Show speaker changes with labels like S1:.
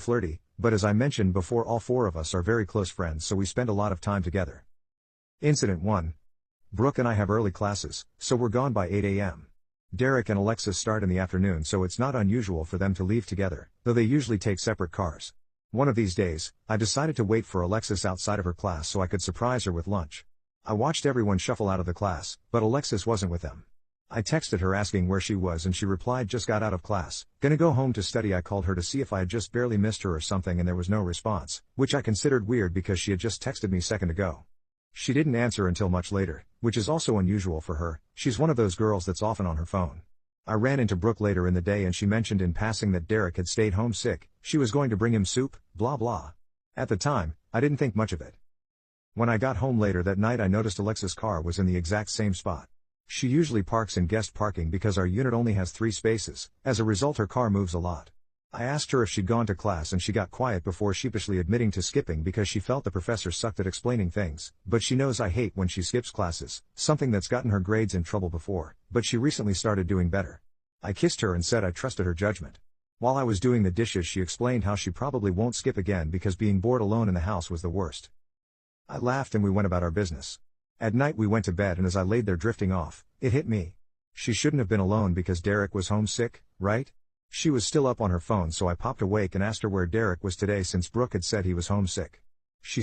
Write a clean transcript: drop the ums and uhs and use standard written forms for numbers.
S1: flirty, but as I mentioned before, all four of us are very close friends, so we spend a lot of time together. Incident 1. Brooke and I have early classes, so we're gone by 8 a.m. Derek and Alexis start in the afternoon, so it's not unusual for them to leave together, though they usually take separate cars. One of these days, I decided to wait for Alexis outside of her class so I could surprise her with lunch. I watched everyone shuffle out of the class, but Alexis wasn't with them. I texted her asking where she was and she replied, "Just got out of class, gonna go home to study." I called her to see if I had just barely missed her or something and there was no response, which I considered weird because she had just texted me a second ago. She didn't answer until much later, which is also unusual for her. She's one of those girls that's often on her phone. I ran into Brooke later in the day and she mentioned in passing that Derek had stayed home sick, she was going to bring him soup, blah blah. At the time, I didn't think much of it. When I got home later that night I noticed Alexis' car was in the exact same spot. She usually parks in guest parking because our unit only has 3 spaces, as a result her car moves a lot. I asked her if she'd gone to class and she got quiet before sheepishly admitting to skipping because she felt the professor sucked at explaining things, but she knows I hate when she skips classes, something that's gotten her grades in trouble before, but she recently started doing better. I kissed her and said I trusted her judgment. While I was doing the dishes she explained how she probably won't skip again because being bored alone in the house was the worst. I laughed and we went about our business. At night we went to bed and as I laid there drifting off, it hit me. She shouldn't have been alone because Derek was homesick, right? She was still up on her phone, so I popped awake and asked her where Derek was today since Brooke had said he was homesick. She